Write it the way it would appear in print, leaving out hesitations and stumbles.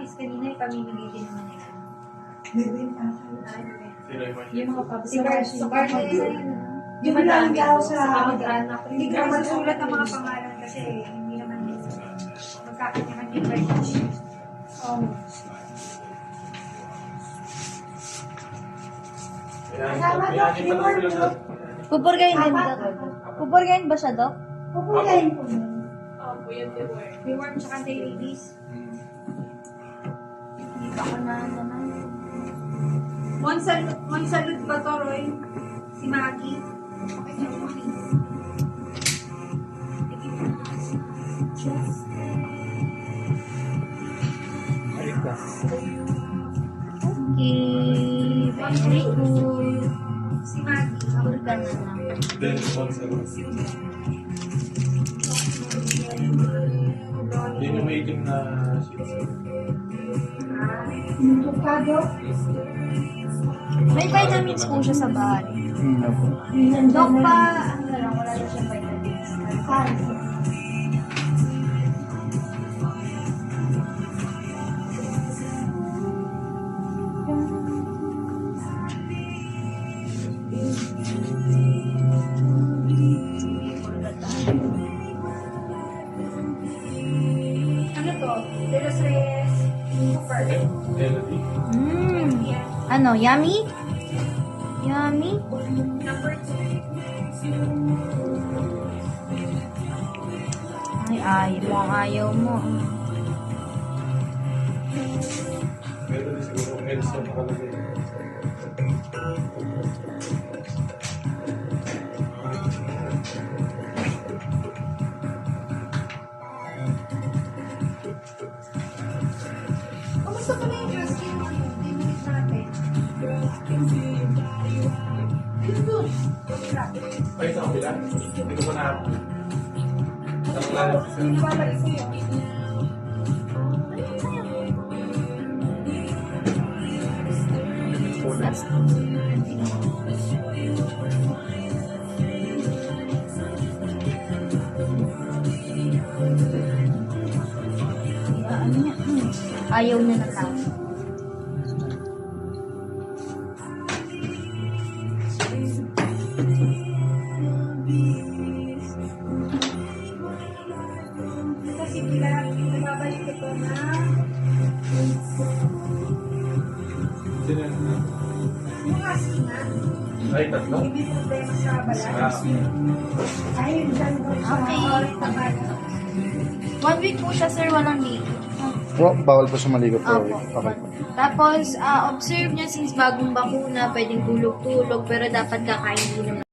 puppies kanina, ipamimigay din naman nila. Yung mga puppies. Si Carly na yun. Yung madami daw Sa sa... kamag-anak. Hindi ka magsulat ang mga pangalan kasi hindi naman din magkakanya-kanya yung birthday. Kasama daw, reward mo. Pupurgayin din ba? Pupurgayin ba siya, Dok? Pupugayin ko mo. Reward tsaka anti-rabies. Hindi pa ako na naman. Monsalud ba to, Roy? Si Maggie? Okay, siya Okay. Very good. Si Maggie. Pupurgan na lang. Then, once a month. Yun yung waiting na shih tzu. Yung tukado. May vitamins po siya sa bahay. Dok pa, ano na lang, wala na siyang vitamins. Ano to? De los Reyes Cooper. Melody. Ano, yummy? Yummy? Number 2. Ay, ayaw mo. Meron din siguro Elsa nakalagay. Kamusta pa na yung husky mo? Dinamit natin. Yun doon. Ay, sa kabila. Hindi ko pa na. Tanong lang. Babalik ko yun. Ayaw niya na tao. Kasi babalik ito na Sino yun? yung husky nga. Ay, tatlo? Hindi problema sa balat. Ayun, dyan daw sa... Okay. 1 week po siya, sir, walang ligo. Oh, bawal po siya maligo po. Opo. Okay. Tapos, observe niya since bagong bakuna, pwedeng tulog-tulog, pero dapat kakain din naman.